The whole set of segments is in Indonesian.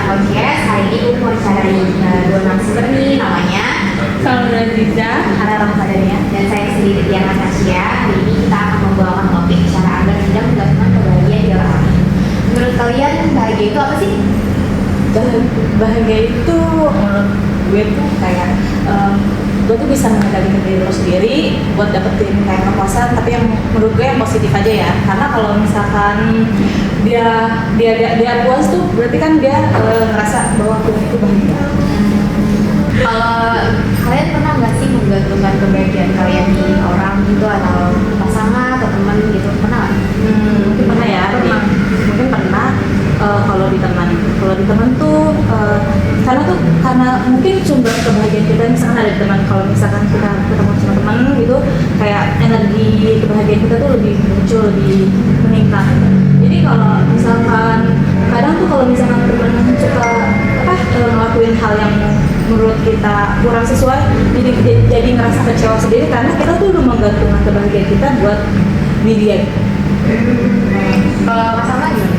podcast. Hari ini gue mau cari dua narasumber nih, namanya Salma Ziza, Hana Ramadhania, dan saya sendiri Tiana Tasya. Hari ini kita akan membawakan topik cara agar tidak menggantungkan kebahagiaan di orang lain. Menurut kalian bahagia itu apa sih? bahagia itu menurut gue tuh kayak gue tuh bisa mengendalikan diri lo sendiri buat dapetin kayak kepuasan, tapi yang menurut gue yang positif aja ya. Karena kalau misalkan dia puas tuh berarti kan dia ngerasa bahwa Tuhan itu bahagia. Kalau kalian pernah nggak sih menggantungkan kebahagiaan kalian di orang gitu, atau pasangan atau teman gitu, pernah nggak? Mungkin pernah ya, mungkin pernah. Kalau di teman tuh karena mungkin sumber kebahagiaan kita misalkan ada di teman. Kalau misalkan kita ketemu sama teman gitu, kayak energi kebahagiaan kita tuh lebih muncul, lebih meningkat. Jadi kalau misalkan kadang tuh kalau misalkan teman suka ngelakuin hal yang menurut kita kurang sesuai, jadi ngerasa kecewa sendiri karena kita tuh udah menggantungkan kebahagiaan kita buat di dia. Kalau masalah gimana?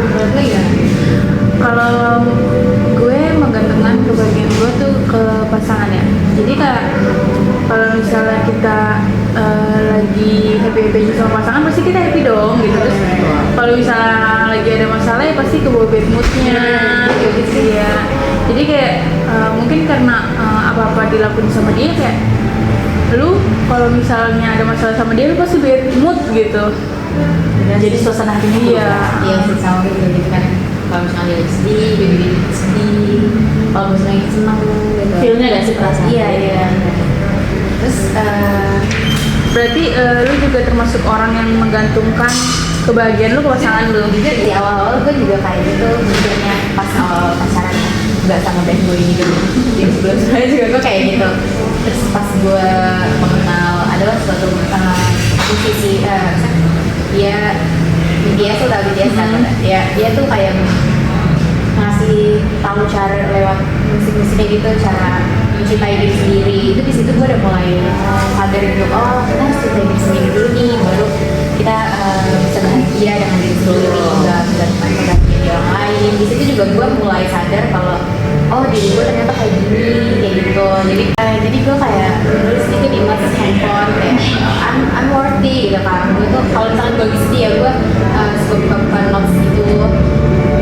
Menurut lo gimana? Kalau gue menggantungkan kebahagiaan gue tuh ke pasangan ya. Jadi kayak kalau misalnya kita lagi happy sama pasangan, pasti kita happy dong gitu. Terus kalau misalnya lagi ada masalah ya pasti ke bad moodnya gitu ya. Jadi kayak mungkin karena apa-apa dilakuin sama dia, kayak lu kalau misalnya ada masalah sama dia lu pasti bad mood gitu. Ya, jadi suasana hatinya Iya sih, sama gitu kan. Kalau misalnya dia sedih, dia bikin sedih. Kalau misalnya lagi seneng gitu. Feelnya gak sih perasaan? Iya. Terus Berarti lu juga termasuk orang yang menggantungkan kebahagiaan lu ke pasangan lu. jujur di awal-awal gue juga kayak gitu, jujurnya pas awal pacaran nggak sama band gue ini gitu. Jadi sebelum-sebelumnya juga gue kayak gitu. Terus pas gue mengenal adalah suatu musisi, dia BTS tuh, dia tuh kayak ngasih tahu cara lewat musik-musiknya gitu, cara mencintai diri sendiri. Itu di situ gue udah mulai sadar gitu, oh kita harus cintai diri sendiri dulu nih, baru kita bisa bahagia dengan diri sendiri, nggak bahagia di orang lain. Di situ juga gue mulai sadar kalau oh diri gue ternyata kayak gini, kayak gitu. Jadi gue kayak nulis gitu di notes handphone kayak I'm worthy gitu kan. Gue tuh kalau misalkan gue lagi sedih ya gue suka buka notes gitu.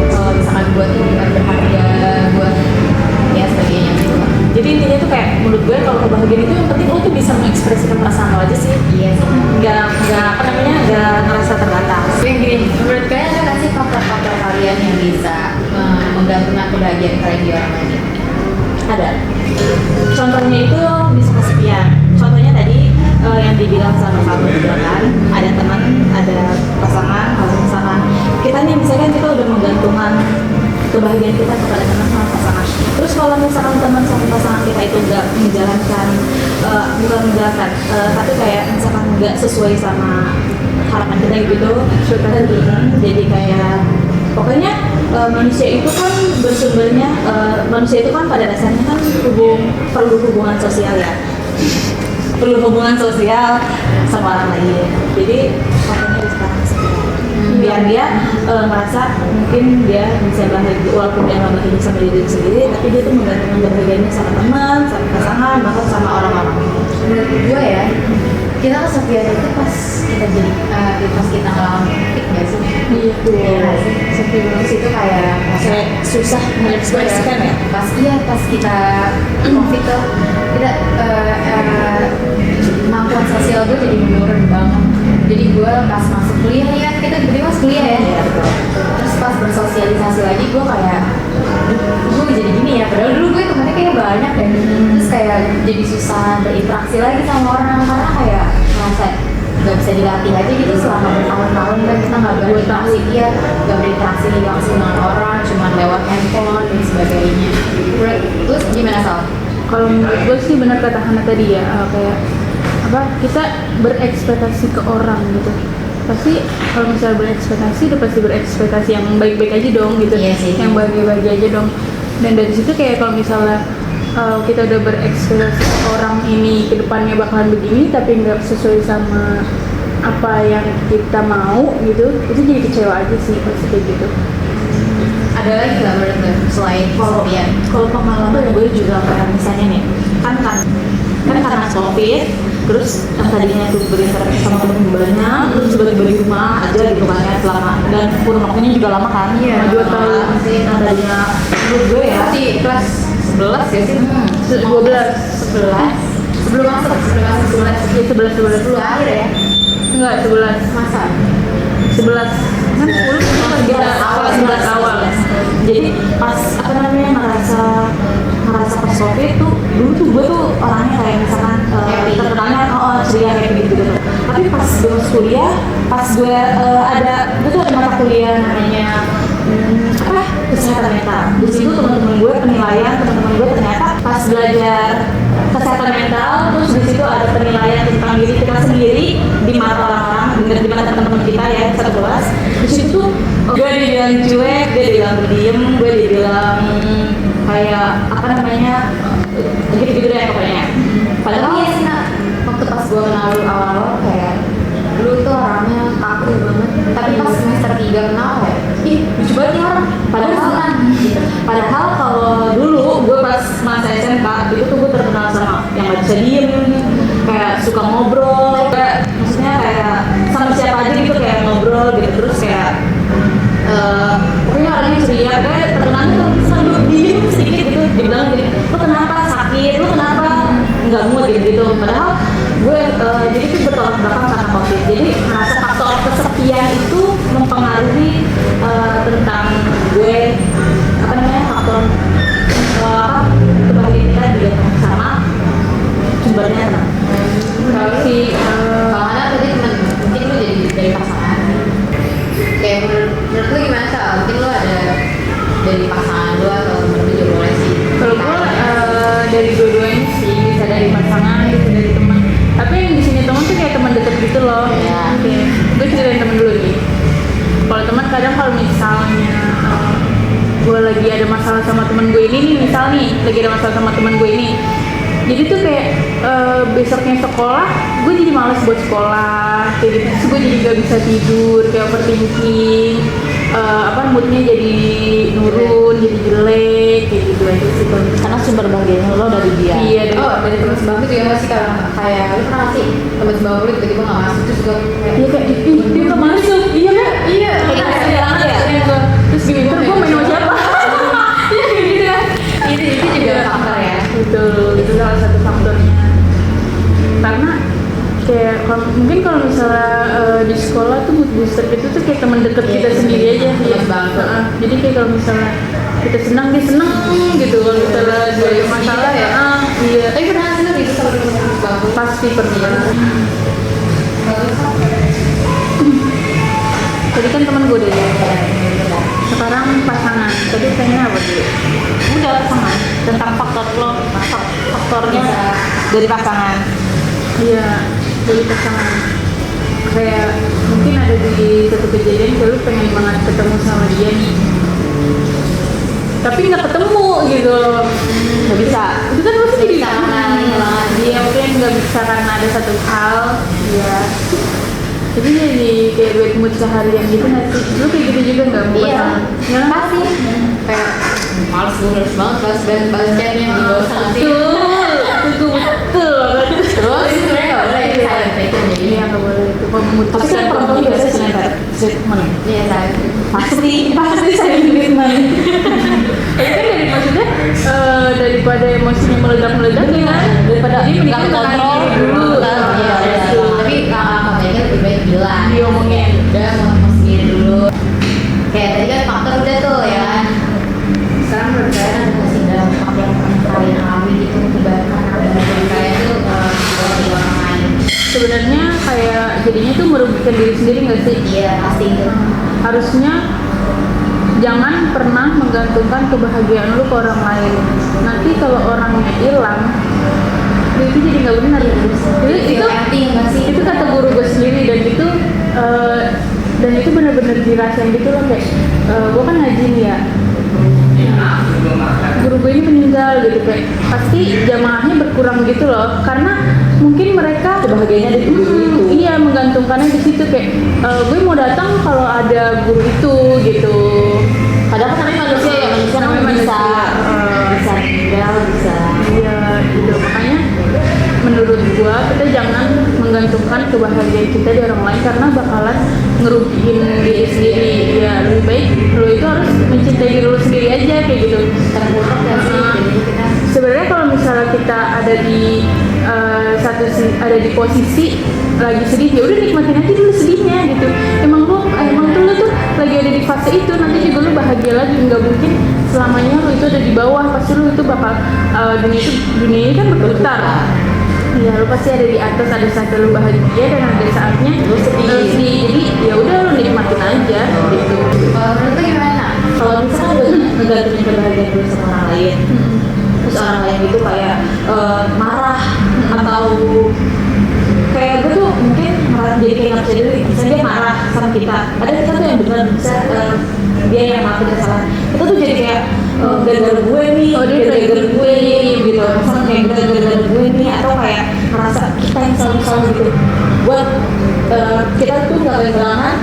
Kalau misalkan gue tuh berharga, gue ya sebagainya gitu. Jadi intinya tuh kayak menurut gue kalau kebahagiaan itu yang penting lo tuh bisa mengekspresikan perasaan lo aja sih. Iya sih. Nggak ngerasa terbatas. Gini, menurut kalian ada nggak sih faktor-faktor kalian yang bisa menggantungkan kebahagiaan kalian di orang lain? Ada. Contohnya itu bisa kesepian. Contohnya tadi yang dibilang sama kamu kan, ada teman, ada pasangan. Kalau misalkan kita nih misalkan kita udah menggantungkan kebahagiaan kita kepada teman sama pasangan. Terus kalau misalkan teman sama pasangan kita itu nggak menjalankan, tapi kayak misalkan nggak sesuai sama harapan kita gitu, jadi kayak pokoknya manusia itu kan bersumbernya, manusia itu kan pada dasarnya kan perlu hubungan sosial ya, perlu hubungan sosial sama orang lain. Jadi makanya sekarang biar dia merasa mungkin dia bisa bahagia, walaupun dia nggak bahagia sama diri sendiri, tapi dia tuh menggantungkan kebahagiaannya sama teman, sama pasangan, bahkan sama orang-orang. Menurut gue ya, kita kesepian itu pas kita jadi pas kita ngalamin konflik nggak sih? Iya. Iya sih. Sepi terus itu kayak Susah mengekspresikan ya. Pas kita konflik tuh kita kemampuan sosial gue jadi menurun banget. Jadi gue pas masuk kuliah nih kan, kita tiba-tiba masuk kuliah ya. Terus pas bersosialisasi lagi gue kayak gue jadi gini ya, padahal dulu gue temennya kayak banyak deh. Terus kayak jadi susah berinteraksi lagi sama orang karena kayak merasa nggak bisa dilatih aja gitu selama bertahun-tahun kan kita nggak berinteraksi, nggak berinteraksi langsung dengan orang, cuma lewat handphone dan sebagainya. Terus gimana Sal? Kalau menurut gue sih benar kata Hana tadi ya, kayak kita berekspektasi ke orang gitu. Pasti kalau misalnya berekspektasi udah pasti berekspektasi yang baik-baik aja dong gitu. Iya sih. Yang bahagia-bahagia aja dong. Dan dari situ kayak kalau misalnya kita udah berekspektasi orang ini ke depannya bakalan begini tapi nggak sesuai sama apa yang kita mau gitu, itu jadi kecewa aja sih pasti kayak gitu. Ada lagi nggak menurut lo selain kesepian? Kalau pengalaman gue juga kayak misalnya nih, kan karena COVID, terus yang tadinya tuh berinteraksi sama temen banyak, terus tiba-tiba di rumah aja gitu kan ya selama, dan kurun waktunya juga lama kan, Iya, 2 tahun sih. Yang tadinya menurut gue ya Pasti kelas 11 ya sih? 12 Sebelum masuk 11. ya 11 Sebelum akhir ya? enggak 11 Masa? 11 kan 10 kita awal 11 awal. Jadi pas apa namanya ngerasa pas COVID tuh, dulu tuh gue tuh orangnya kayak misalkan terkenalnya ceria kayak gitu gitu. Tapi pas gue masuk kuliah, pas gue gue tuh ada mata kuliah namanya kesehatan mental. Di situ teman-teman gue penilaian, teman-teman gue ternyata pas belajar kesehatan mental, terus di situ ada penilaian tentang diri kita sendiri di mata orang-orang, di mata teman-teman kita ya satu kelas. Di situ tuh gue dibilang cuek, gue dibilang berdiam, gue dibilang kayak apa namanya gitu-gitu deh pokoknya. Padahal ya sih Nak, waktu pas gue kenal lu awal-awal kayak lu tuh orangnya kaku banget. Tapi pas semester 3 kenal ya, Ih, lucu banget nih orang. Padahal kalau dulu gue pas masa SMK itu tuh gue terkenal sama yang gak bisa diem, kayak suka ngobrol, kayak maksudnya kayak sama siapa aja gitu kayak ngobrol gitu, terus kayak pokoknya orangnya ceria, kayak terkenalnya tuh sambil diem sedikit gitu, dibilang gini, lu kenapa sakit, lu kenapa nggak mood gitu. Padahal gue jadi tuh bertolak belakang karena COVID. Jadi merasa faktor kesepian itu mempengaruhi tentang gue apa namanya faktor kebahagiaan kita juga sama sumbernya sama. Kalau si kalau ada tadi mungkin lu jadi dari pasangan. Kayak menurut lu gimana sih? Mungkin lu ada dari pasangan lu atau temen lu juga boleh sih. kalau gue dari dua-duanya sih, bisa dari pasangan, bisa dari teman. Tapi yang di sini teman tuh kayak teman dekat gitu loh. Iya. Gue ceritain temen dulu nih. Kalau teman kadang kalau misalnya gue lagi ada masalah sama temen gue ini nih, misal nih lagi ada masalah sama temen gue ini, jadi tuh kayak besoknya sekolah gue jadi malas buat sekolah kayak gitu. Terus gue jadi gak bisa tidur, kayak overthinking, moodnya jadi nurun, jadi jelek kayak gitu aja sih kalau misalnya. Karena sumber bahagianya lo dari dia. Iya, dari Dari teman sebangku juga nggak sih kayak lu pernah nggak sih teman sebangku lu tiba-tiba nggak masuk terus juga iya kayak dia nggak masuk, iya kan? Iya. Kayak kasih banget ya? Terus gini, ntar gue main sama siapa? Iya kayak gitu kan? itu juga faktor ya. Betul, itu salah satu faktornya. Karena kayak mungkin kalau misalnya di sekolah tuh mood booster itu tuh kayak teman deket kita sendiri aja. teman sebangku. Jadi kayak kalau misalnya kita senang dia senang gitu. Kalau misalnya dia ada masalah ya? iya. Tapi pernah nggak sih lu ribut sama teman sebangku? Pasti pernah. Tadi kan teman gue dulu. Sekarang pasangan. Tadi tanya apa dulu? Udah pasangan, tentang faktor lo, faktornya dari pasangan. Iya, dari pasangan. Kayak mungkin ada di satu kejadian kayak lu pengen banget ketemu sama dia nih, tapi nggak ketemu gitu loh. Nggak bisa. Itu kan pasti jadi Karena dia mungkin nggak bisa karena ada satu hal. Iya. Jadi jadi kayak duet mood seharian gitu nggak sih? Lu kayak gitu juga nggak mau Iya. pasangan? Ya kan? Pasti kayak males banget balas chatnya di bawah sana sih. Betul banget. Terus sebenarnya nggak boleh itu silent treatment jadi. Iya nggak boleh itu memutuskan. Tapi kan perempuan biasanya selesai treatment. Iya silent. Pasti saya treatment. Tapi kan dari maksudnya daripada emosinya meledak-meledak ya kan, Daripada jadi mendingan nggak tenangin kontrol diri dulu. Iya, tapi langkah baiknya lebih baik bilang. Diomongin. Udah mau sendiri dulu. Kayak tadi kan faktor udah tuh ya kan. Sekarang menurut kalian ada nggak sih dampak yang pernah kalian alami gitu kebaikan kalian tuh di orang lain? Sebenarnya kayak jadinya tuh merugikan diri sendiri nggak sih? Iya pasti itu. Harusnya jangan pernah menggantungkan kebahagiaan lu ke orang lain. Nanti kalau orangnya hilang, itu jadi nggak benar gitu. Jadi itu empty nggak sih? itu kata guru gue sendiri dan itu benar-benar dirasain gitu loh kayak gue kan ngaji nih ya. Guru gue ini meninggal gitu kayak pasti jamaahnya berkurang gitu loh karena mungkin mereka Kebahagiaannya ada di guru itu. iya menggantungkannya di situ kayak gue mau datang kalau ada guru itu gitu. Padahal kan namanya menggantungkan kebahagiaan kita di orang lain karena bakalan ngerugiin diri sendiri. Ya lebih baik lo itu harus mencintai diri lo sendiri aja kayak gitu. Terburuk gak sih? Jadi kita Sebenarnya kalau misalnya kita ada di ada di posisi lagi sedih, ya udah nikmatin aja dulu sedihnya gitu. Emang tuh lo tuh lagi ada di fase itu, nanti juga lo bahagia lagi. Nggak mungkin selamanya lo itu ada di bawah, pasti lo itu bakal dunia ini kan berputar. Iya, lo pasti ada di atas, ada saatnya lo bahagia dan ada saatnya lo sedih. Jadi ya udah lo nikmatin aja gitu. kalau menurut lu gimana? Kalau misalnya ngegantungin kebahagiaan dulu sama orang lain, terus orang lain itu kayak marah atau kayak gue tuh mungkin marah jadi kayak nggak bisa diri, misalnya dia marah sama kita, ada kita tuh yang benar bisa dia yang ngelakuin kesalahan, kita tuh jadi kayak gara-gara gue nih, gara-gara gue nih gitu, misalnya kayak gara-gara gue nih, atau kayak ngerasa kita yang salah gitu, buat kita tuh nggak kehilangan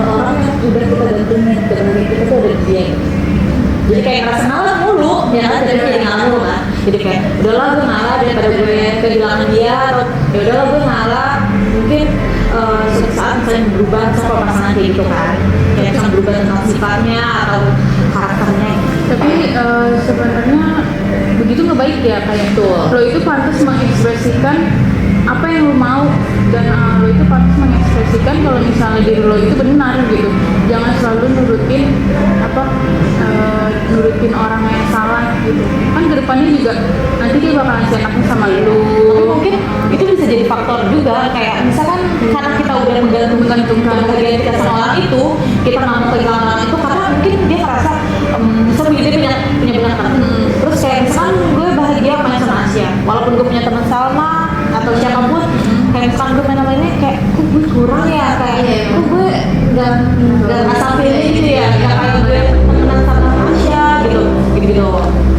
orang yang udah kita gantungin kebahagiaan kita tuh ada di dia gitu. Jadi kayak ngerasa ngalah mulu, ya kan, jadi ngalah mulu kan. Jadi kayak udahlah gue ngalah daripada gue kehilangan dia, atau ya udahlah gue ngalah mungkin suatu saat misalnya berubah sama pasangan kayak gitu kan, kayak misalnya berubah tentang sifatnya atau karakternya. Tapi sebenarnya begitu nggak baik ya, kayak lo itu pantas mengekspresikan apa yang lo mau, dan lo itu pantas mengekspresikan kalau misalnya diri lo itu benar gitu. Jangan selalu nurutin nurutin orang yang salah gitu. Kan kedepannya juga nanti dia bakal ngasih enaknya sama lo. Tapi mungkin itu bisa jadi faktor juga, kayak misalkan karena kita udah menggantungkan kebahagiaan kita sama orang itu, kita nggak mau kehilangan orang itu karena mungkin dia merasa misalnya dia punya banyak teman, terus kayak misalkan gue bahagia main sama Asia, walaupun gue punya teman Salma atau siapapun, kayak misalkan gue main sama ini kayak kok gue kurang ya, kayak kok gue nggak ngerasa feeling gitu ya, nggak kayak gue temenan sama Asia gitu.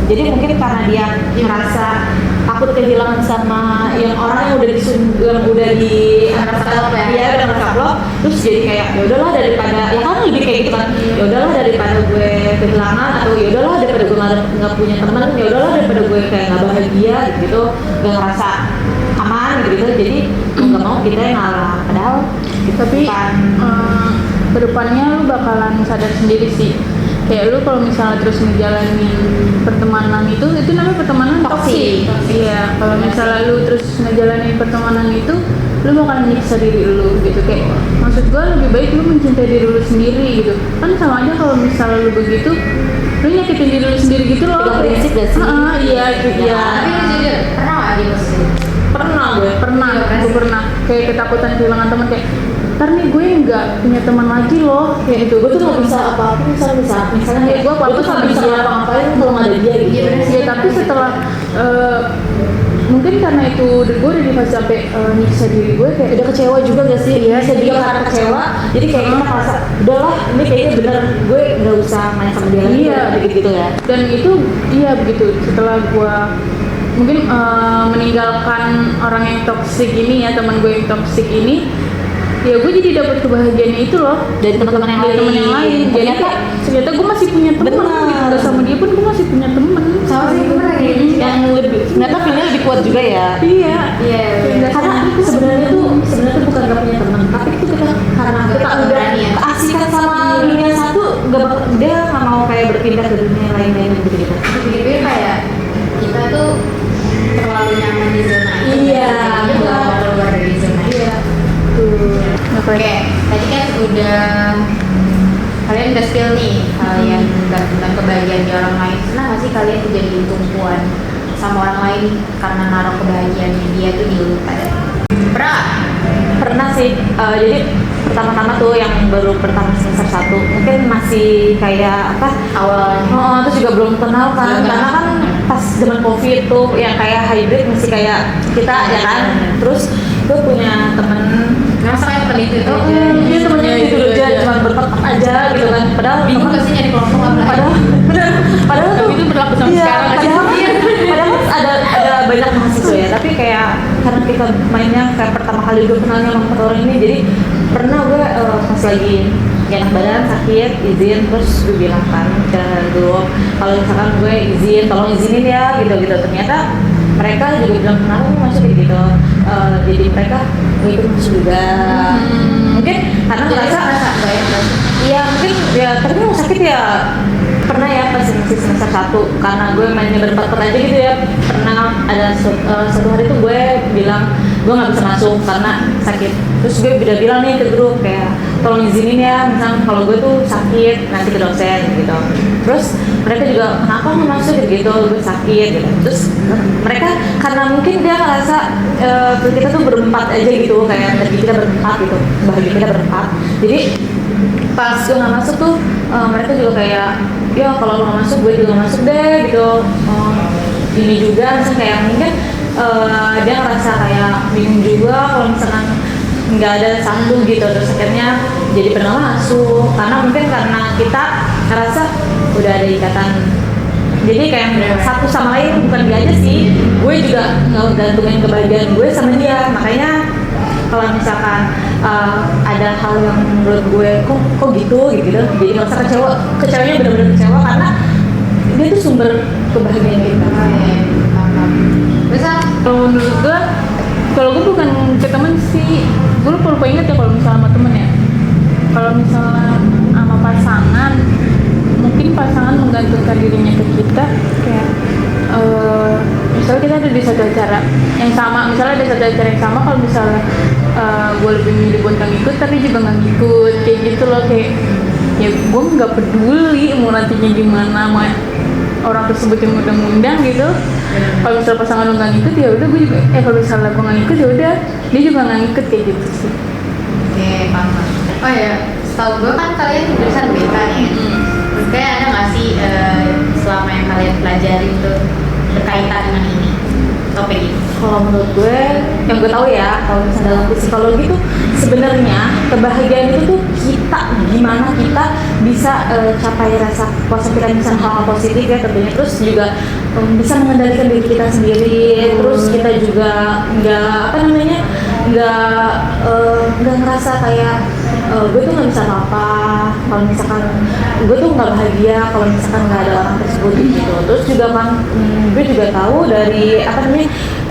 Jadi mungkin karena dia merasa takut kehilangan sama yang orang yang udah di Ngerasa ya? Iya, udah ngerasa terus jadi kayak ya udahlah daripada ya kan lebih kayak gitu kan, ya udahlah daripada gue kehilangan, atau ya udahlah daripada gue nggak punya teman, ya udahlah daripada gue kayak nggak bahagia gitu, nggak ngerasa aman gitu. Jadi mau nggak mau kita yang ngalah, padahal Tapi kedepannya lu bakalan sadar sendiri sih. Kayak lu kalau misalnya terus ngejalanin pertemanan itu namanya pertemanan toksik. Iya, kalau misalnya lu terus ngejalanin pertemanan itu, lu bakalan nyiksa diri lu gitu. Kayak maksud gua lebih baik lu mencintai diri lu sendiri gitu. Kan sama aja kalau misalnya lu begitu, lu nyakitin diri lu sendiri gitu loh. Pegang prinsip gak sih? Iya, iya. Tapi lu jujur, pernah gak di posisi itu? Gue pernah kayak ketakutan kehilangan teman, kayak ntar nih gue nggak punya teman lagi loh kayak gitu. gue tuh nggak bisa apa-apa, misalnya Kayak gue apa-apa tuh nggak sama bisa dia. ngapa-ngapain kalau nggak ada dia gitu. Ya tapi setelah mungkin karena itu gue udah di fase sampai nyiksa diri gue, kayak Udah kecewa juga gak sih? Iya, Bisa juga karena kecewa, jadi kayak kita merasa udahlah ini kayaknya bener gue nggak usah main sama dia lagi. Iya. gitu ya. Dan itu iya begitu, setelah gue mungkin meninggalkan orang yang toksik ini ya, teman gue yang toksik ini, ya gue jadi dapat kebahagiaannya itu loh Dari teman-teman yang dari teman yang lain. Jadi ternyata gue masih punya teman Benar. gitu, nggak sama dia pun gue masih punya teman. Sama sih, gue pernah kayak gitu. yang lebih ternyata feelnya lebih kuat juga ya. Iya. Iya, Karena sebenarnya tuh bukan gak punya teman, tapi itu kita karena kita udah berani ya. keasikan sama dunia satu, dia nggak mau kayak berpindah ke dunia lain-lain gitu. Begitu kayak kita tuh terlalu nyaman di zona itu. Iya, Kita nggak mau keluar dari zona itu. Iya. Oke, tadi kan kalian udah spill nih kalian menggantungkan kebahagiaan di orang lain. Pernah nggak sih kalian tuh jadi tumpuan sama orang lain karena naruh kebahagiaannya dia tuh di lu pada? Pernah? Pernah sih, jadi pertama-tama tuh yang baru pertama semester 1 mungkin masih kayak apa Awalnya. terus juga belum kenal kan, Belum karena kenal. kan pas zaman covid tuh yang kayak hybrid masih kayak kita ya kan. Terus gue punya temen Ngerasa kayak temen itu aja. dia temennya Iya, itu iya, aja iya. cuma berpetak aja gitu kan, padahal Bingung temen- gak sih nyari kelompok apa? padahal tuh Tapi itu berlaku sampai iya, sekarang aja. padahal kan ada banyak mahasiswa ya, tapi kayak karena kita mainnya kayak pertama kali gue kenalnya sama empat orang ini, jadi pernah gue pas lagi gak enak badan sakit izin, terus gue bilang kan ke grup kalau misalkan gue izin tolong izinin ya gitu ternyata mereka juga bilang kenapa lu masuk kayak gitu. Jadi mereka ikut masuk juga. Mungkin karena merasa iya mungkin ya tapi mau sakit ya pernah ya pas masih semester 1 karena gue mainnya berempat aja gitu ya, pernah ada suatu hari tuh gue bilang gue nggak bisa masuk karena sakit, terus gue udah bilang nih ke grup kayak tolong izinin ya misalnya kalau gue tuh sakit nanti ke dosen gitu, terus mereka juga kenapa mau masuk gitu gue sakit gitu, terus mereka karena mungkin dia ngerasa kita tuh berempat aja gitu kayak energi kita berempat gitu, bahagia kita berempat, jadi pas gue nggak masuk tuh mereka juga kayak ya kalau lo nggak masuk gue juga masuk deh gitu. Ini juga misalnya kayak mungkin dia ngerasa kayak bingung juga kalau misalkan nggak ada satu gitu, terus akhirnya jadi pernah masuk karena mungkin karena kita ngerasa udah ada ikatan, jadi kayak satu sama lain bukan dia aja sih, gue juga ngegantungin kebahagiaan gue sama dia, makanya kalau misalkan ada hal yang menurut gue kok gitu jadi merasa kecewanya benar-benar kecewa karena dia tuh sumber kebahagiaan kita. Misal kalau menurut gue, kalau gue bukan ke temen sih, gue lupa inget ya kalau misalnya sama temen ya. Kalau misalnya sama pasangan, mungkin pasangan menggantungkan dirinya ke kita kayak misalnya kita ada di satu acara yang sama, misalnya ada satu acara yang sama, kalau misalnya gue lebih milih buat gak ngikut tapi juga gak ngikut kayak gitu loh, kayak ya gue nggak peduli mau nantinya gimana, mau orang tersebut yang udah ngundang gitu. Kalau misalnya pasangan lo nggak ngikut ya udah gue juga kalau misalnya gue nggak ngikut ya udah dia juga nggak ngikut kayak gitu sih. Oke, paham. Oh ya, setahu gue kan kalian jurusan BK nih. Terus kayak ada nggak sih selama yang kalian pelajari itu berkaitan dengan ini topik ini? Kalau menurut gue, yang gue tahu ya, kalau misalnya dalam psikologi tuh sebenarnya kebahagiaan itu tuh gimana kita bisa capai rasa puas kita misalnya hal-hal positif ya tentunya, terus juga bisa mengendalikan diri kita sendiri, terus kita juga nggak ngerasa kayak gue tuh nggak bisa apa-apa kalau misalkan gue tuh nggak bahagia kalau misalkan nggak ada orang tersebut gitu. Terus juga kan gue juga tahu dari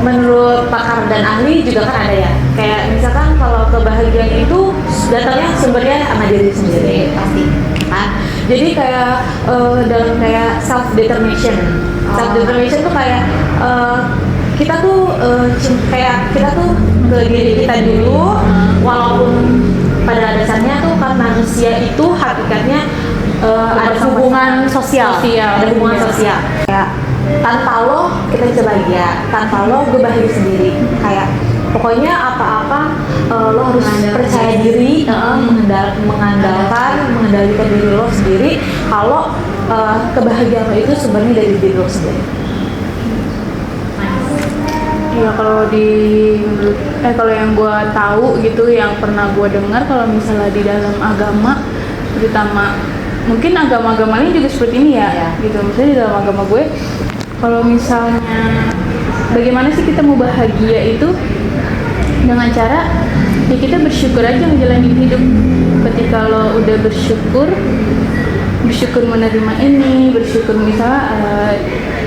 menurut pakar dan ahli juga kan ada ya kayak misalkan kalau kebahagiaan itu datangnya sumbernya sama diri sendiri pasti kan. Jadi kayak dalam kayak self determination tuh kayak kita tuh ke diri kita dulu, walaupun pada dasarnya tuh kan manusia itu hakikatnya ada hubungan sosial. Ada hubungan sosial. Kayak tanpa lo kita bisa bahagia, tanpa lo gue bahagia sendiri. Kayak pokoknya apa-apa lo harus percaya diri, mengendalikan diri lo sendiri. Kalau kebahagiaan lo itu sebenarnya dari diri lo sendiri. Ya kalau yang gue tahu gitu, yang pernah gue dengar kalau misalnya di dalam agama, terutama mungkin agama-agama lain juga seperti ini ya. Gitu. Misalnya di dalam agama gue, kalau misalnya bagaimana sih kita mau bahagia itu dengan cara ya kita bersyukur aja ngejalanin hidup. Ketika lo udah bersyukur menerima ini, bersyukur misalnya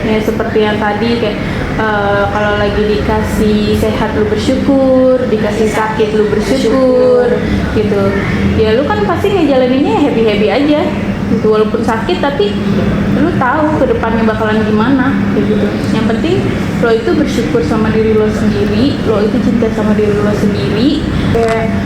ya seperti yang tadi kayak kalau lagi dikasih sehat lu bersyukur, dikasih sakit lu bersyukur gitu. Ya lu kan pasti ngejalaninnya happy aja gitu, walaupun sakit tapi lu tahu ke depannya bakalan gimana kayak gitu. Yang penting lo itu bersyukur sama diri lo sendiri, lo itu cinta sama diri lo sendiri. Kayak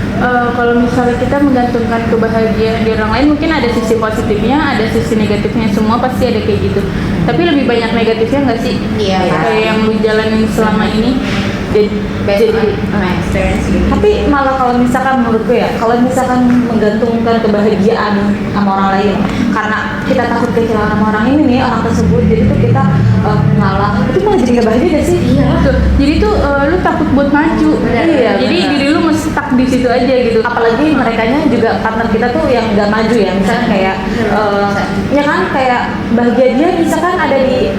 kalau misalnya kita menggantungkan kebahagiaan di orang lain, mungkin ada sisi positifnya, ada sisi negatifnya, semua pasti ada kayak gitu. Tapi lebih banyak negatifnya nggak sih? Iya. Kayak yang lu jalanin selama ini. Jadi experience gitu. Tapi malah kalau misalkan menurut gue ya, kalau misalkan menggantungkan kebahagiaan sama orang lain karena kita takut kehilangan sama orang ini nih, orang tersebut, jadi tuh kita malah itu malah jadi nggak bahagia gak sih? Iya. Tuh. Jadi tuh lu takut buat maju. Iya, jadi benar. diri lu mesti stuck di situ aja gitu. Apalagi merekanya juga partner kita tuh yang nggak maju ya, misalnya kayak ya kan kayak bahagia dia misalkan ada di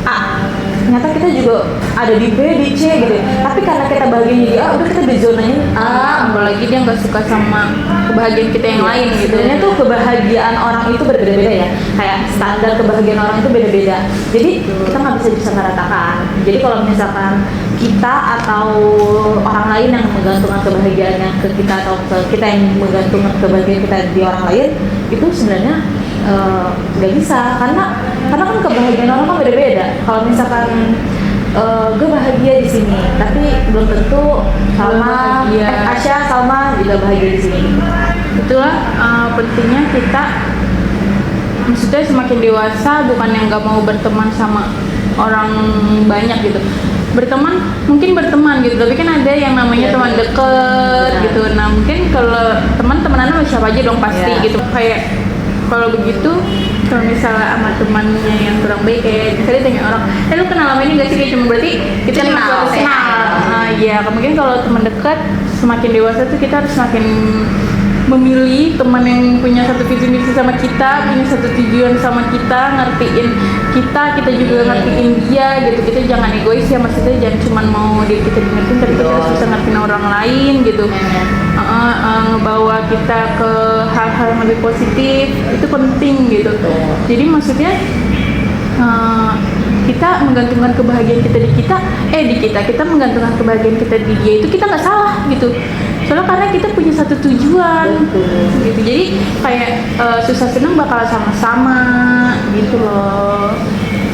A, ternyata kita juga ada di B, di C gitu. Tapi karena kita bahagianya di A, udah kita di zonanya A. Apalagi dia nggak suka sama kebahagiaan kita yang lain gitu. Sebenarnya tuh kebahagiaan orang itu berbeda-beda ya. Kayak standar kebahagiaan orang itu beda-beda. Jadi kita nggak bisa disamaratakan. Jadi kalau misalkan kita atau orang lain yang menggantungkan kebahagiaannya ke kita atau ke kita yang menggantungkan kebahagiaan kita di orang lain, itu sebenarnya nggak bisa karena kan kebahagiaan orang kan beda-beda. Kalau misalkan gue bahagia di sini, tapi belum tentu sama Asya sama juga bahagia di sini. Itulah pentingnya kita, maksudnya semakin dewasa bukan yang nggak mau berteman sama orang banyak gitu. Mungkin berteman gitu, tapi kan ada yang namanya teman deket gitu. Nah mungkin kalau teman-temanan sama siapa aja dong pasti gitu. Kayak kalau begitu, kalau misalnya sama temannya yang kurang baik, kayak misalnya tanya orang, lu kenal sama ini gak sih? Kayak cuma berarti kita cuma baru kenal. Iya, mungkin kalau teman dekat semakin dewasa tuh kita harus semakin memilih teman yang punya satu visi misi sama kita, punya satu tujuan sama kita, ngertiin kita juga ngertiin dia gitu. Kita jangan egois ya, maksudnya jangan cuma mau diri kita dingertiin, tapi kita harus bisa ngertiin orang lain gitu. Ngebawa kita ke hal-hal yang lebih positif itu penting gitu. Jadi maksudnya kita menggantungkan kebahagiaan kita kita menggantungkan kebahagiaan kita di dia, itu kita nggak salah gitu. Soalnya karena kita punya satu tujuan gitu. Jadi kayak susah senang bakal sama-sama gitu loh.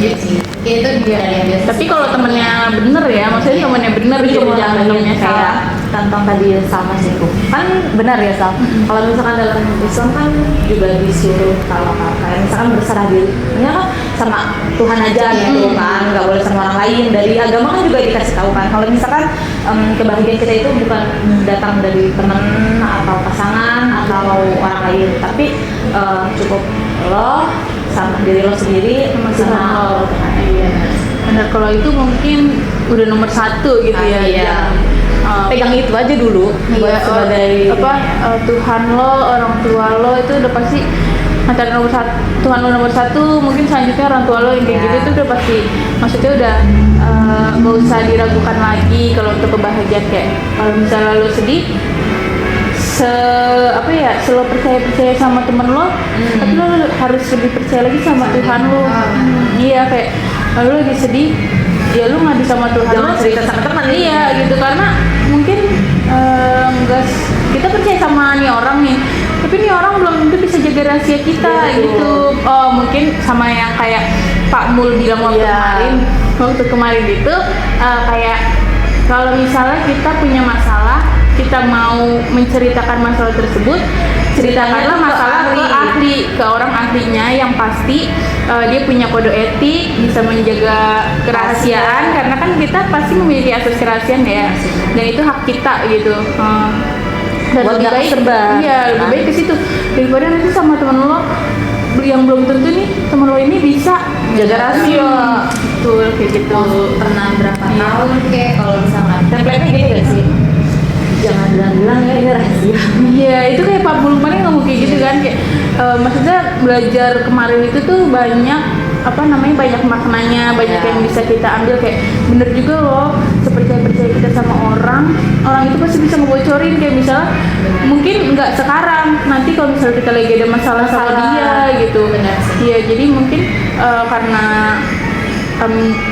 Iya sih, itu dia yang biasa. Tapi kalau temennya bener ya, maksudnya temennya bener gitu, jangan temennya salah. Tentang tadi sama sih kan benar ya Sal. Kalau misalkan dalam Islam kan juga disuruh kalau kayak misalkan berserah diri, kan sama Tuhan aja gitu kan, nggak boleh sama orang lain. Dari agama kan juga dikasih tahu kan, kalau misalkan kebahagiaan kita itu bukan datang dari teman atau pasangan atau orang lain, tapi cukup lo sama diri lo sendiri sama lo. Benar, kalau itu mungkin udah nomor satu gitu ya. Iya. Pegang itu aja dulu buat sebagai Tuhan lo, orang tua lo itu udah pasti antara nomor satu. Tuhan lo nomor satu, mungkin selanjutnya orang tua lo yang kayak gitu itu udah pasti, maksudnya udah gak usah diragukan lagi kalau untuk kebahagiaan. Kayak kalau misalnya lo sedih, selalu percaya sama temen lo, tapi lo harus lebih percaya lagi sama Tuhan lo. Iya, kayak lo lagi sedih, ya lu ngadu sama Tuhan, jangan cerita sama teman. Iya gitu, karena mungkin kita percaya sama nih orang nih, tapi nih orang belum tentu bisa jaga rahasia kita gitu. Mungkin sama yang kayak Pak Mul bilang waktu kemarin gitu, kayak kalau misalnya kita punya masalah, kita mau menceritakan masalah tersebut, ceritakanlah masalah ke orang ahlinya yang pasti dia punya kode etik, bisa menjaga kerahasiaan, karena kan kita pasti memiliki asas kerahasiaan ya, dan itu hak kita gitu. Dan lebih baik lebih baik ke situ daripada nanti sama teman lo yang belum tentu nih teman lo ini bisa jaga rahasia. Betul, kayak gitu. Pernah berapa tahun kayak kalau misalkan template-nya gitu gak sih? Jangan bilang-bilang ya ini rahasia. Iya, itu kayak Pak Bulu kemarin ngomong kayak gitu kan, kayak maksudnya belajar kemarin itu tuh banyak banyak maknanya, banyak yang bisa kita ambil. Kayak bener juga loh, sepercaya kita sama orang itu pasti bisa ngebocorin. Kayak misalnya mungkin nggak sekarang, nanti kalau misalnya kita lagi ada masalah sama dia gitu. Iya, jadi mungkin karena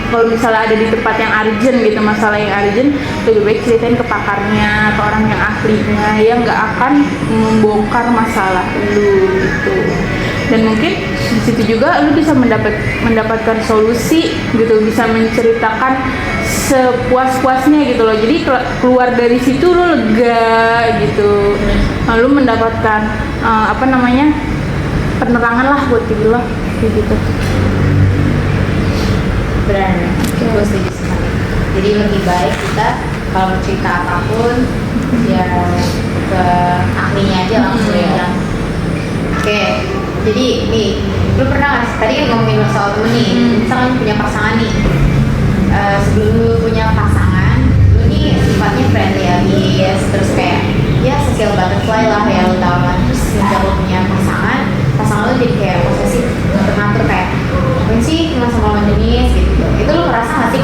kalau misalnya ada di tempat yang urgent gitu, masalah yang urgent, lebih baik ceritain ke pakarnya atau orang yang ahlinya yang nggak akan membongkar masalah lu gitu. Dan mungkin di situ juga lu bisa mendapatkan solusi gitu, bisa menceritakan sepuas-puasnya gitu loh. Jadi keluar dari situ lu lega gitu, lalu mendapatkan penerangan lah buat diri lo gitu. benar, gue setuju sekali. Jadi lebih baik kita kalau cerita apapun ya ke ahlinya aja langsung ya. Oke, jadi nih, lu pernah nggak sih, tadi kan ngomongin soal temen nih, misalkan punya pasangan nih, sebelum lu punya pasangan, lu nih sifatnya friendly alias, terus kayak ya social butterfly lah ya lu tau kan. Terus sejak lu punya pasangan lu jadi kayak posesif, ngatur-ngatur kayak ngapain sih cuma sama lawan jenis gitu. Itu lu ngerasa nggak sih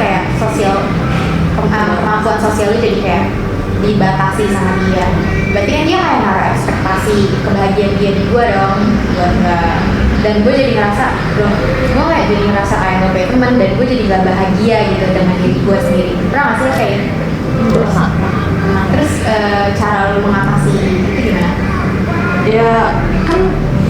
sosial lu jadi kayak dibatasi sama dia. Berarti kan dia kayak naruh ekspektasi kebahagiaan dia di gue dong, gue enggak. Dan gue jadi ngerasa, dong, gue kayak jadi ngerasa kayak gak punya teman, dan gue jadi gak bahagia gitu dengan diri gue sendiri. Pernah gak sih kayak nah, terus cara lu mengatasi itu gimana? Ya kan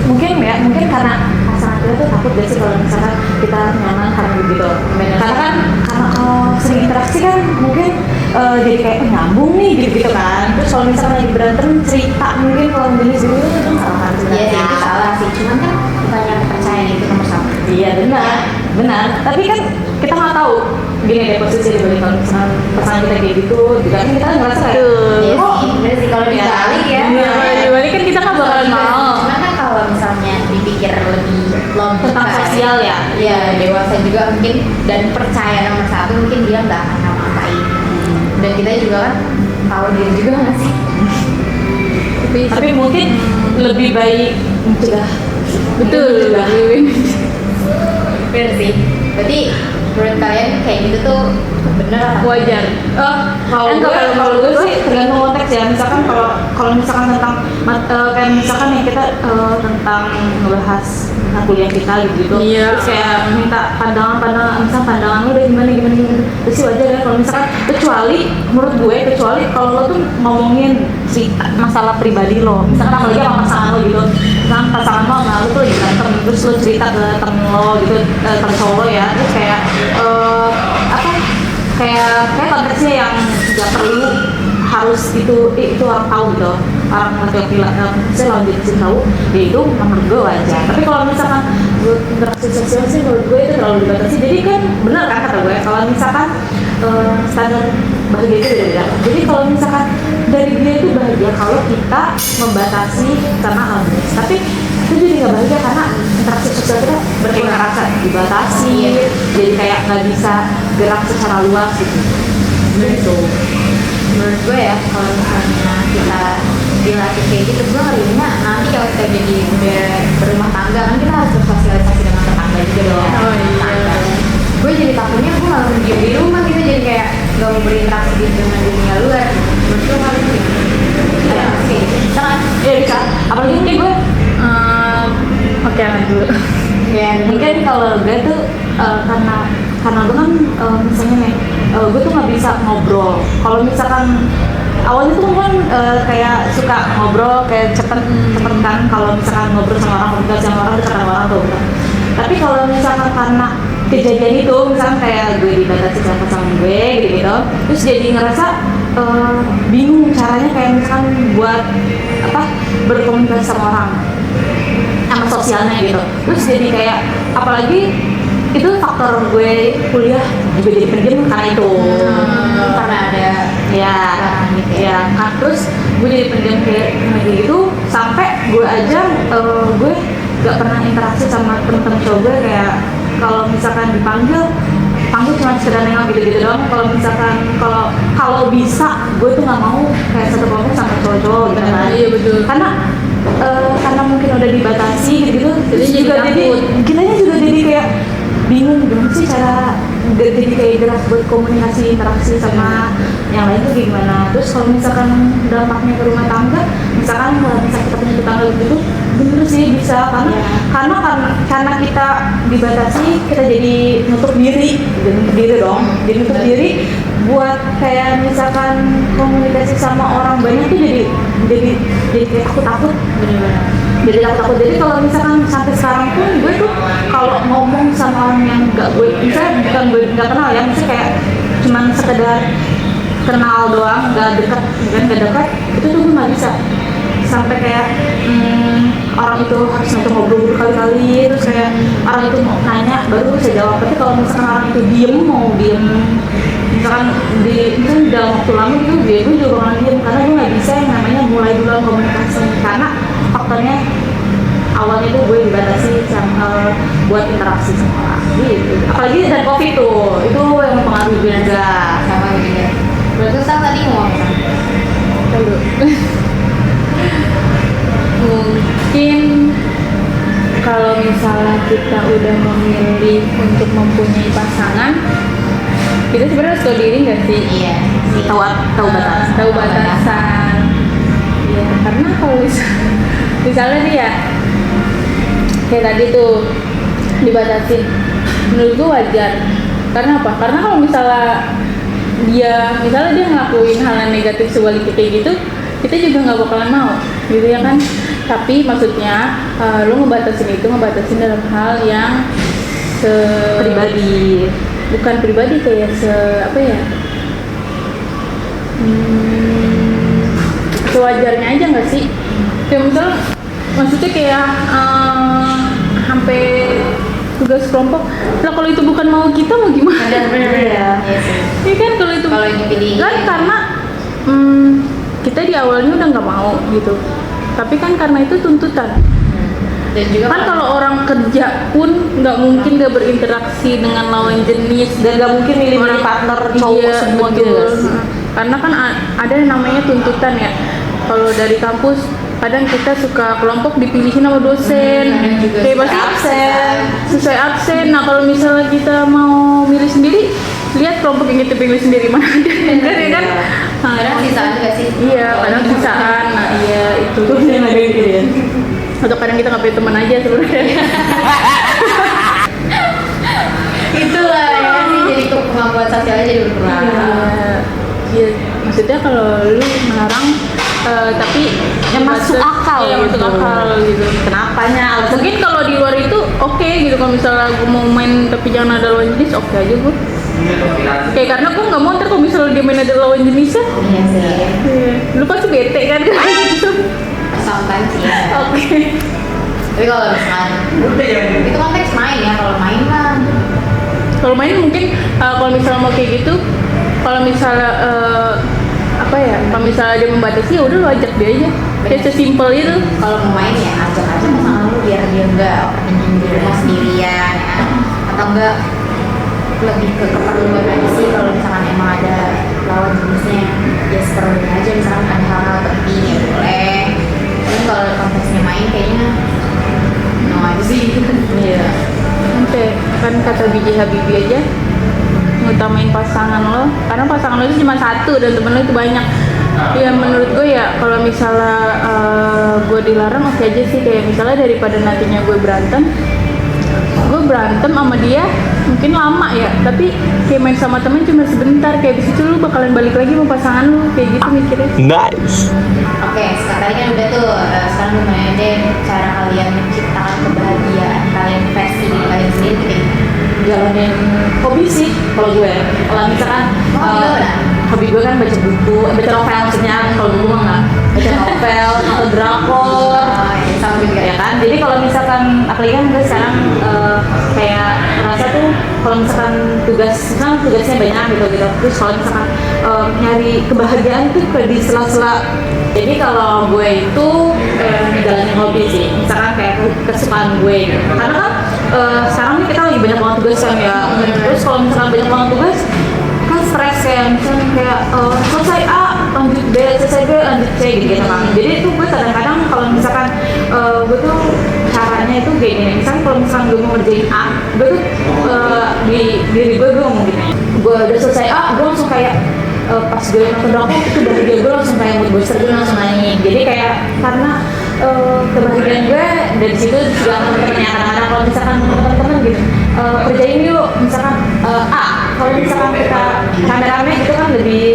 mungkin karena pasangan kita tuh takut gak sih kalau misalkan kita nyaman karena gitu. Karena kan kalau sering interaksi kan mungkin jadi kayak nyambung nih gitu kan. Terus kalau misalkan lagi berantem cerita mungkin kalau gini itu kan salah kan Iya sih, itu salah sih. Cuman kan bukannya kepercayaan itu nomor satu. Iya benar. Tapi kan kita nggak tahu gini deh posisi dibalik kalau misalkan pasangan kita kayak gitu juga kan kita ngerasa kayak Iya sih, bener sih kalau dibalik ya. Iya, kalau dibalik kan kita nggak bakalan mau. Cuman kan kalau misalnya dipikir lebih long Tentang sosial ya. Iya, dewasa juga mungkin, dan percaya nomor satu mungkin dia nggak akan ngapa-ngapain. Dan kita juga kan tahu dia juga nggak sih. Tapi mungkin lebih baik mencegah. Betul. Bener sih. Berarti menurut kalian kayak gitu tuh bener atau Wajar. Kalau gue sih tergantung konteks ya. Misalkan kalau misalkan tentang kayak misalkan nih kita tentang ngebahas tentang kuliah kita gitu. Iya. Terus kayak minta pandangan pandangan lu udah gimana. Terus sih wajar ya kalau misalkan menurut gue kecuali kalau lo tuh ngomongin masalah pribadi lo. Misalkan apalagi sama pasangan lo gitu. Misalkan pasangan lo sama lo tuh lagi berantem, terus lo cerita ke temen lo gitu, temen cowok lo ya. Terus kayak kayak konteksnya yang nggak perlu harus itu orang tahu gitu, orang laki-laki saya lawan diri tahu, ya itu menurut gue wajar. Tapi kalau misalkan buat interaksi sosial sih menurut gue itu terlalu dibatasi. Jadi kan benar kan kata gue, kalau misalkan standar bahagia itu beda. Jadi kalau misalkan dari dia itu bahagia kalau kita membatasi karena hal ini, tapi itu jadi nggak bahagia karena interaksi sosial kita ngerasa dibatasi, jadi kayak nggak bisa gerak secara luas gitu. menurut gue ya, kalau misalnya kita dilatih kayak gitu, gue ngerinya nanti kalau kita jadi udah berumah tangga kan kita harus bersosialisasi dengan tetangga juga dong. Gue jadi takutnya gue malah diem di rumah gitu, jadi kayak gak mau berinteraksi dengan dunia luar. Menurut gue harus gitu. Ada kayak gitu, bisa kan? Iya bisa. Apalagi mungkin gue Oke, dulu. Ya, mungkin kalau gue tuh karena gue kan misalnya nih gue tuh nggak bisa ngobrol. Kalau misalkan awalnya tuh kan kayak suka ngobrol kayak cepet kan kalau misalkan ngobrol sama orang, komunikasi sama orang, dekat sama orang tuh gitu. Tapi kalau misalkan karena kejadian itu, misalkan kayak gue dibatasi sama pasangan gue gitu, terus jadi ngerasa bingung caranya kayak misalkan buat berkomunikasi sama orang, sama sosialnya gitu. Terus jadi kayak apalagi itu faktor gue kuliah juga jadi pendiam karena itu. karena ada gitu kan. Terus gue jadi pendiam kayak gitu sampai gue aja gue gak pernah interaksi sama temen-temen cowok gue. Kayak kalau misalkan dipanggil cuma sekedar nengok gitu-gitu doang. Kalau misalkan kalau bisa gue tuh nggak mau kayak satu kelompok sama cowok-cowok gitu kan. Iya betul. Karena mungkin udah dibatasi gitu, Jadi kitanya juga jadi kayak bingung gimana sih cara jadi kayak gerak buat komunikasi interaksi sama yang lain tuh gimana. Terus kalau misalkan dampaknya ke rumah tangga, misalkan kalau misalkan kita punya tetangga gitu, bener sih bisa karena kita dibatasi, kita jadi nutup diri dong, jadi nutup diri buat kayak misalkan komunikasi sama orang banyak tuh jadi kayak takut bener-bener. Jadi takut. Jadi kalau misalkan sampai sekarang pun gue tuh kalau ngomong sama orang yang misalnya bukan gue nggak kenal ya, misalnya kayak cuman sekedar kenal doang, nggak dekat, itu tuh gue nggak bisa sampai kayak orang itu harus ngobrol berkali-kali, terus kayak orang itu mau nanya baru bisa jawab. Tapi kalau misalkan orang itu diem misalkan dalam waktu lama gitu, gue juga bakal diem karena gue nggak bisa yang namanya mulai duluan komunikasi, karena faktornya awalnya tuh gue dibatasi sama buat interaksi sama orang gitu. Apalagi dan COVID tuh, itu yang mempengaruhi juga sama gitu. Berarti tadi ngomong Dulu. Mungkin kalau misalnya kita udah memilih untuk mempunyai pasangan, kita sebenarnya harus tahu diri nggak sih? iya. tahu batas. tahu batasan. Ya, karena kalau misalnya nih ya kayak tadi tuh dibatasin, menurut gue wajar. Karena apa? Karena kalau misalnya dia ngelakuin hal yang negatif sebaliknya kayak gitu, kita juga nggak bakalan mau, gitu ya kan? Tapi maksudnya lo ngebatasin dalam hal yang Pribadi. bukan pribadi, kayak apa ya? Sewajarnya aja nggak sih? Kayak misalnya, maksudnya kayak sampai tugas kelompok. Lah kalau itu bukan mau kita mau gimana? Iya. Iya kan kalau itu Kalau yang dipilih kan karena kita di awalnya udah nggak mau gitu. Tapi kan karena itu tuntutan. dan juga Kan kalau orang kerja pun nggak mungkin gak berinteraksi dengan lawan jenis Dan nggak mungkin milih partner cowok Iya, semua gitu betul. nggak sih? Karena kan ada yang namanya tuntutan ya. Kalau dari kampus kadang kita suka kelompok dipilihin sama dosen, kadang juga kayak sesuai pasti absen. sesuai absen. Nah kalau misalnya kita mau milih sendiri, lihat kelompok yang kita pilih sendiri mana ada, enggak ya kan? Nah, kadang sisaan juga sih. iya, kadang sisaan. Nah iya itu. Terus yang ada gitu ya. Atau kadang kita nggak punya teman aja sebenarnya. Itulah ya sih, jadi kemampuan sosialnya jadi berkurang. Iya, maksudnya kalau lu melarang tapi Yang masuk akal iya, masuk gitu. akal gitu. Kenapanya? Mungkin kalau di luar itu oke gitu, kalau misalnya gue mau main tapi jangan ada lawan jenis, oke aja gue. Kayak karena gue nggak mau ntar kalau misalnya dia main ada lawan jenisnya, Iya sih. lu pasti bete kan? Sometimes sih. Oke. Tapi kalau misalkan itu konteks main ya, kalau main lah. Kalau main mungkin kalau misalnya mau kayak gitu, kalau misalnya apa ya, kalau misalnya dia membatasi ya udah lu ajak dia aja, kayak sesimpel itu. Kalau mau main ya ajak aja pasangan lu biar dia enggak overthinking di rumah sendirian ya. Atau enggak lebih ke keperluan aja sih, kalau misalkan emang ada lawan jenisnya ya seperlunya aja, misalkan ada hal-hal penting ya boleh. Tapi kalau konteksnya main kayaknya no aja sih. Iya. Oke, kan kata Biji Habibie aja ngutamain pasangan lo, karena pasangan lo itu cuma satu dan temen lo itu banyak. Ya menurut gue ya kalau misalnya gue dilarang oke aja sih, kayak misalnya daripada nantinya gue berantem sama dia mungkin lama ya, tapi kayak main sama temen cuma sebentar, kayak abis itu lu bakalan balik lagi sama pasangan lu, kayak gitu mikirnya. Nice. Oke, sekarang kan udah tuh, sekarang gue nanya deh cara kalian menciptakan kebahagiaan kalian versi diri kalian sendiri tuh kayak gimana? Jalanin hobi sih kalau gue. Kalau misalkan Hobi lo benar? hobi gue kan baca buku, baca novel maksudnya. Kalau gue mah nggak baca novel, nonton drakor, Ya, sama juga ya kan. Jadi kalau misalkan apalagi kan gue sekarang kayak ngerasa tuh kalau misalkan tugasnya banyak gitu. Terus kalau misalkan nyari kebahagiaan tuh kayak di sela-sela. Jadi kalau gue itu ngejalanin hobi sih, misalkan kayak kesukaan gue gitu. Karena kan sekarang nih kita lagi banyak banget tugas kan ya. Terus kalau misalkan banyak banget tugas kan stres ya, misalnya kayak selesai A lanjut B, selesai B lanjut C gitu kan. Jadi itu gue kadang-kadang kalau misalkan gue tuh caranya itu gini, misalnya kalau misalkan gue mau ngerjain A, gue tuh di diri gue ngomong gini, gue udah selesai A, gue langsung kayak pas gue nonton drakor itu bahagia gue langsung kayak mood booster, gue langsung nyanyi. Jadi kayak karena kebahagiaan gue dari situ juga temen-temennya, kadang-kadang kalau misalkan temen-temen gitu kerjain yuk misalkan A, kalau misalkan kita rame-rame gitu kan lebih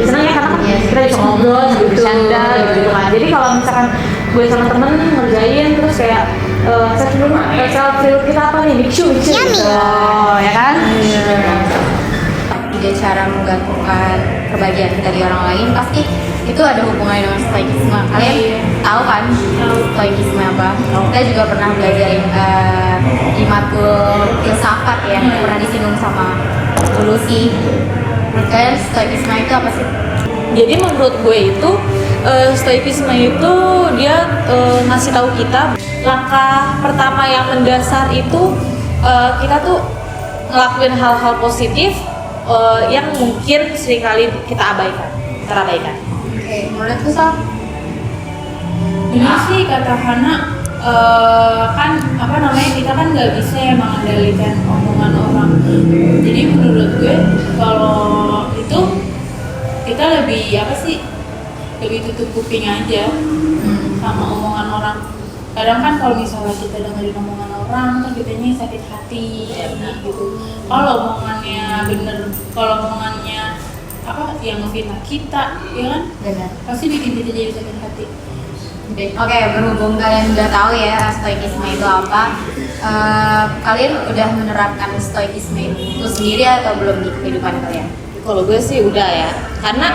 senang ya, karena kan kita bisa ngobrol, bisa bercanda gitu kan. Jadi kalau misalkan gue sama temen ngerjain terus kayak self feel kita apa nih, miksu gitu ya kan. Tiga cara menggantungkan kebahagiaan kita di orang lain pasti itu ada hubungannya dengan stoikisme. Kalian tahu kan stoikisme apa? Kita juga pernah belajarin di matkul filsafat ya, pernah disinggung sama Lucy. Menurut kalian stoikisme itu apa sih? Jadi menurut gue itu stoikisme itu dia ngasih tahu kita langkah pertama yang mendasar itu kita tuh ngelakuin hal-hal positif yang mungkin seringkali kita terabaikan. Oke, menurutku Sal? Ini sih kata Hana, kan apa namanya, kita kan nggak bisa ya mengendalikan omongan orang. Jadi menurut gue kalau itu kita lebih apa sih, lebih tutup kuping aja sama omongan orang. Kadang kan kalau misalnya kita dengerin omongan orang kan kitanya sakit hati gitu. Kalau omongannya bener, kalau omongannya apa yang ngefitnah kita, ya kan, Benar. pasti bikin kita jadi sakit hati. Oke, berhubung kalian udah tahu ya stoikisme itu apa, kalian udah menerapkan stoikisme itu sendiri atau belum di kehidupan kalian? Kalau gue sih udah ya, karena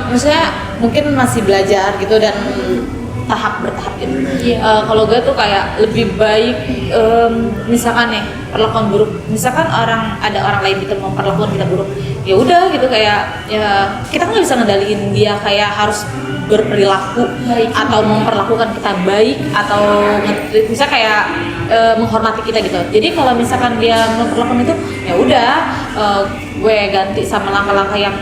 maksudnya mungkin masih belajar gitu dan tahap bertahap gitu. Kalau gue tuh kayak lebih baik misalkan nih perlakuan buruk, misalkan ada orang lain gitu memperlakukan kita buruk, ya udah gitu kayak ya kita nggak bisa ngendaliin dia kayak harus berperilaku baik atau memperlakukan kita baik atau misalnya kayak menghormati kita gitu. Jadi kalau misalkan dia memperlakukan itu, ya udah gue ganti sama langkah-langkah yang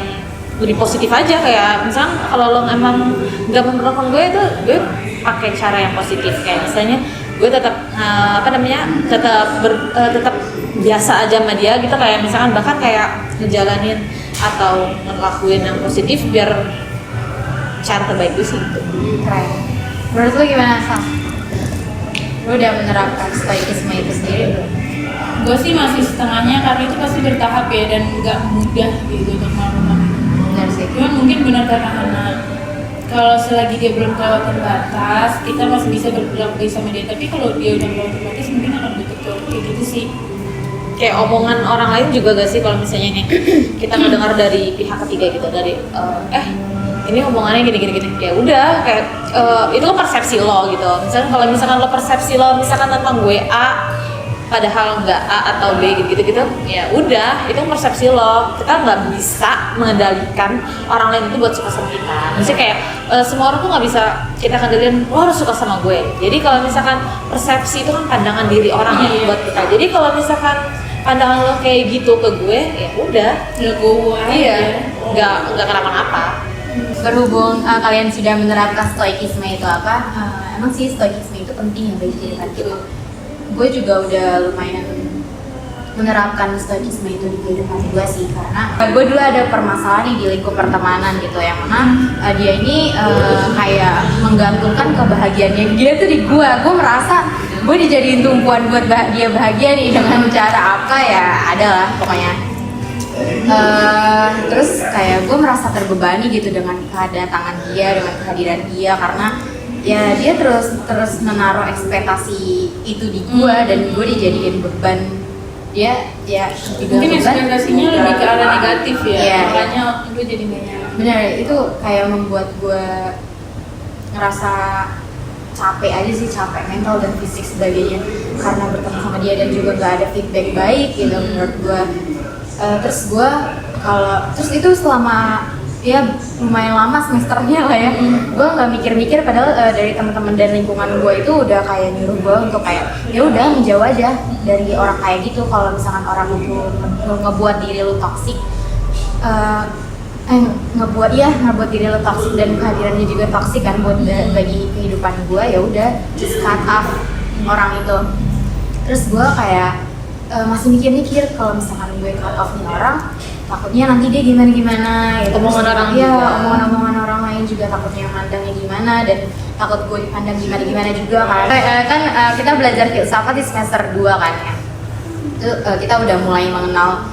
lebih positif aja, kayak misalnya kalau lo emang nggak memperlakukan gue itu, gue pakai cara yang positif, kayak misalnya gue tetap tetap biasa aja sama dia gitu, kayak misalkan bahkan kayak ngejalanin atau ngelakuin yang positif biar cara terbaik gue sih gitu. Keren. Menurut lu gimana, Sam? Lu udah menerapkan stoikisme itu sendiri belum? Gue sih masih setengahnya karena itu pasti bertahap ya dan nggak mudah gitu untuk melakukan. Benar sih. Cuman mungkin benar kata Hana, kalau selagi dia belum kelewatan batas, kita masih bisa berperilaku baik sama dia. Tapi kalau dia udah kelewatan batas, mungkin akan betul kayak gitu sih. Kayak omongan orang lain juga gak sih, kalau misalnya nih kita mendengar dari pihak ketiga gitu, dari ini omongannya gini, ya udah kayak itu kan persepsi lo gitu. Misalkan kalau misalkan lo persepsi lo misalkan tentang gue A padahal nggak A atau B gitu, ya udah itu persepsi lo. Kita nggak bisa mengendalikan orang lain itu buat suka sama kita. Misalnya kayak semua orang tuh nggak bisa kita kendaliin lo harus suka sama gue. Jadi kalau misalkan persepsi itu kan pandangan diri orang ya buat kita. Jadi kalau misalkan pandangan lo kayak gitu ke gue, ya udah Legowo aja. iya nggak kenapa-napa. Berhubung kalian sudah menerapkan stoikisme itu apa? Emang sih stoikisme itu penting ya bagi kehidupan kita. Gue juga udah lumayan menerapkan stoikisme itu di kehidupan gue sih, karena gue dulu ada permasalahan nih di lingkup pertemanan gitu, yang mana dia ini kayak menggantungkan kebahagiaannya dia tuh di gue. Gue merasa gue dijadiin tumpuan buat dia bahagia nih dengan cara apa ya, adalah pokoknya. Terus kayak gue merasa terbebani gitu dengan kedatangan dia, dengan kehadiran dia, karena ya dia terus menaruh ekspektasi itu di gue dan gue dijadiin beban. Dia ya juga Mungkin beban. ekspektasinya lebih ke arah negatif ya, Iya, makanya gue jadi gak nyaman. Benar, itu kayak membuat gue ngerasa capek aja sih, capek mental dan fisik sebagainya karena bertemu sama dia dan juga gak ada feedback baik gitu menurut gue. Terus itu selama ya lumayan lama semesternya lah ya, gue nggak mikir-mikir, padahal dari teman-teman dan lingkungan gue itu udah kayak nyuruh gue untuk kayak ya udah menjauh aja dari orang kayak gitu. Kalau misalkan orang itu ngebuat diri lu toksik, ngebuat diri lo toksik dan kehadirannya juga toksik kan buat bagi kehidupan gue, ya udah just cut off orang itu. Terus gue kayak masih mikir-mikir kalau misalkan gue cut off nih orang, takutnya nanti dia gimana gitu. Omongan orang ya, juga. omongan orang lain juga takutnya mandangnya gimana, dan takut gue dipandang gimana juga kan. Kita belajar filsafat di semester 2 kan ya. Itu kita udah mulai mengenal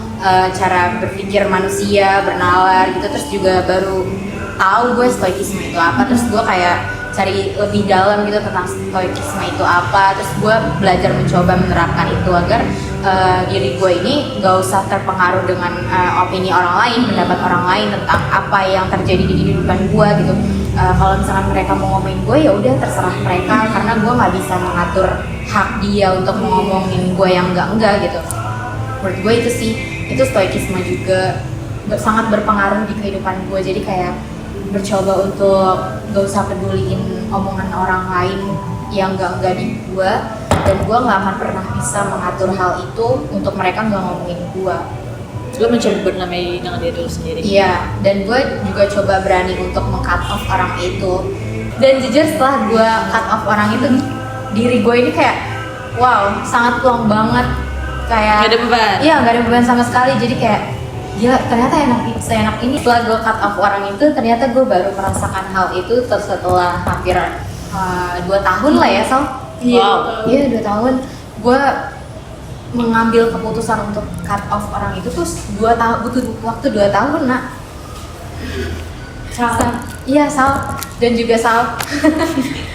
cara berpikir manusia, bernalar gitu, terus juga baru tahu gue stoikisme itu apa. Terus gue kayak cari lebih dalam gitu tentang stoikisme itu apa, terus gue belajar mencoba menerapkan itu agar diri gue ini gak usah terpengaruh dengan opini orang lain, pendapat orang lain tentang apa yang terjadi di kehidupan gue gitu. Kalau misalkan mereka mau ngomongin gue, ya udah terserah mereka, karena gue nggak bisa mengatur hak dia untuk ngomongin gue yang enggak gitu. Menurut gue itu sih, itu stoikisme juga sangat berpengaruh di kehidupan gue. Jadi kayak bercoba untuk gak usah peduliin omongan orang lain yang enggak di gue, dan gue nggak akan pernah bisa mengatur hal itu untuk mereka nggak ngomongin gue. Lo mencoba bernamai dengan diri lo sendiri. Iya, dan gue juga coba berani untuk meng-cut off orang itu. Dan jujur setelah gue cut off orang itu, diri gue ini kayak wow, sangat plong banget. Kayak Gak ada beban. iya, nggak ada beban sama sekali. Jadi kayak ya ternyata seenak ini. Setelah gue cut off orang itu, ternyata gue baru merasakan hal itu setelah hampir 2 tahun lah ya, Sal. Wow. Iya, 2 tahun. Gue mengambil keputusan untuk cut off orang itu tuh 2 tahun, butuh waktu 2 tahun, nak. Iya, Sal. Dan juga Sal.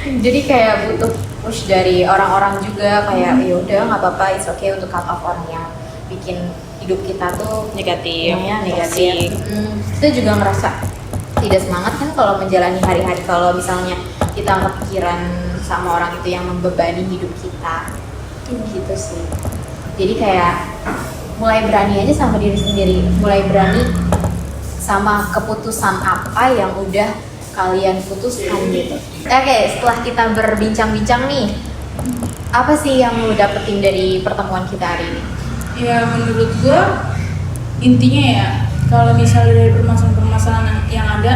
Jadi kayak butuh push dari orang-orang juga, kayak ya udah nggak apa-apa, it's okay untuk cut off orang yang bikin hidup kita tuh Negatif, ya, toxic. negatif. Kita juga ngerasa tidak semangat kan kalau menjalani hari-hari, kalau misalnya kita kepikiran sama orang itu yang membebani hidup kita. Gitu sih. Jadi kayak mulai berani aja sama diri sendiri, mulai berani sama keputusan apa yang udah kalian putuskan gitu. Oke, setelah kita berbincang-bincang nih, apa sih yang lu dapetin dari pertemuan kita hari ini? Ya menurut gua intinya ya, kalau misalnya dari permasalahan-permasalahan yang ada,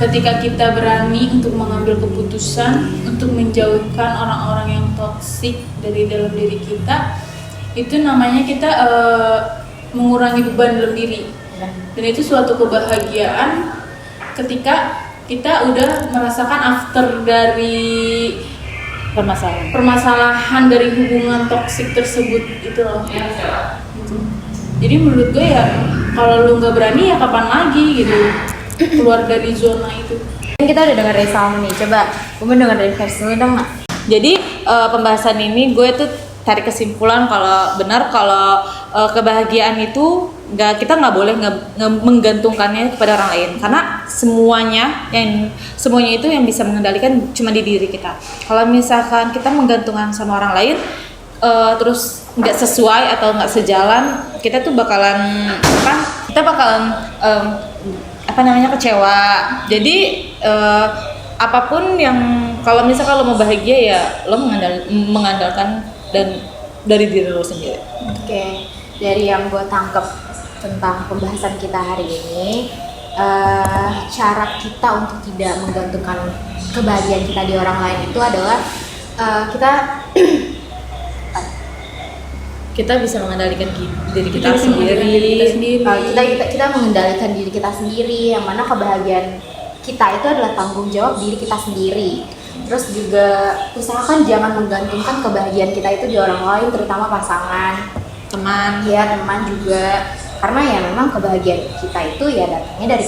ketika kita berani untuk mengambil keputusan untuk menjauhkan orang-orang yang toksik dari dalam diri kita, itu namanya kita mengurangi beban dalam diri. Dan itu suatu kebahagiaan ketika kita udah merasakan after dari permasalahan dari hubungan toksik tersebut itu loh. Gitu. Jadi menurut gue ya, kalau lu nggak berani ya kapan lagi gitu keluar dari zona itu. Kita udah denger dari Salma nih, coba gue mau denger dari versi lu dong, nak. Jadi pembahasan ini gue tuh tarik kesimpulan kalau benar kalau kebahagiaan itu kita nggak boleh menggantungkannya kepada orang lain, karena semuanya itu yang bisa mengendalikan cuma di diri kita. Kalau misalkan kita menggantungkan sama orang lain terus nggak sesuai atau nggak sejalan, kita tuh bakalan kecewa. Jadi apapun yang, kalau misalkan lo mau bahagia ya lo mengandalkan dan dari diri lo sendiri. Oke, dari yang gue tangkep tentang pembahasan kita hari ini, cara kita untuk tidak menggantungkan kebahagiaan kita di orang lain itu adalah kita bisa mengendalikan diri kita sendiri. Kita mengendalikan diri kita sendiri, yang mana kebahagiaan kita itu adalah tanggung jawab diri kita sendiri. Terus juga usahakan jangan menggantungkan kebahagiaan kita itu di orang lain, terutama pasangan, teman juga. Karena ya memang kebahagiaan kita itu ya datangnya dari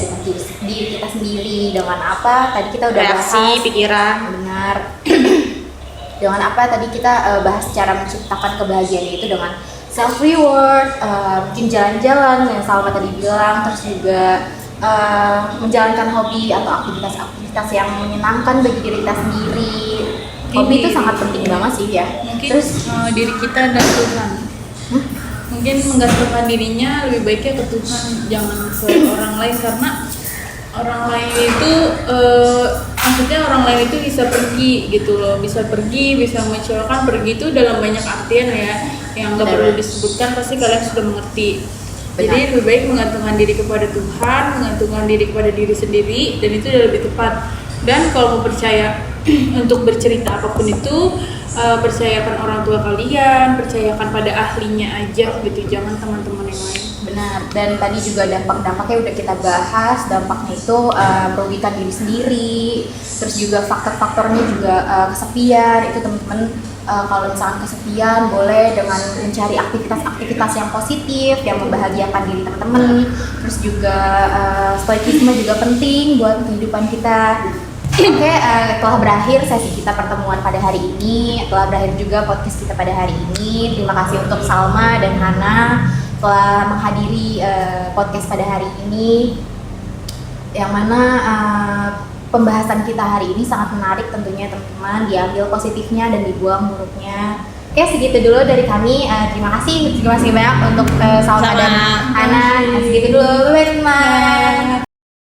diri kita sendiri. Dengan apa? Tadi kita udah reaksi, bahas. pikiran. Benar. Dengan apa tadi kita bahas cara menciptakan kebahagiaan itu dengan self reward, mungkin jalan-jalan yang Salma tadi bilang, terus juga menjalankan hobi atau aktivitas yang menyenangkan bagi diri kita sendiri. Hobi itu sangat penting banget sih ya. Mungkin Terus diri kita dan Tuhan. Mungkin menggantungkan dirinya lebih baiknya ke Tuhan, jangan ke orang lain, karena orang lain itu maksudnya orang lain itu bisa pergi gitu loh, bisa mengecewakan. Pergi itu dalam banyak artian ya, yang nggak perlu disebutkan, pasti kalian sudah mengerti. Jadi lebih baik menggantungkan diri kepada Tuhan, menggantungkan diri kepada diri sendiri, dan itu udah lebih tepat. Dan kalau mau percaya untuk bercerita apapun itu, percayakan orang tua kalian, percayakan pada ahlinya aja gitu, jangan teman-teman yang lain. benar, dan tadi juga dampak-dampaknya udah kita bahas. Dampaknya itu merugikan diri sendiri, terus juga faktor-faktornya juga kesepian. Itu teman-teman kalau misalkan kesepian, boleh dengan mencari aktivitas-aktivitas yang positif, yang membahagiakan diri teman-teman. Terus juga stoikisme juga penting buat kehidupan kita. Oke, telah berakhir sesi kita pertemuan pada hari ini, telah berakhir juga podcast kita pada hari ini. Terima kasih untuk Salma dan Hana telah menghadiri podcast pada hari ini, yang mana pembahasan kita hari ini sangat menarik tentunya teman-teman. Diambil positifnya dan dibuang buruknya. Oke, segitu dulu dari kami. Terima kasih banyak untuk Salma dan Hana. Segitu dulu, bye teman.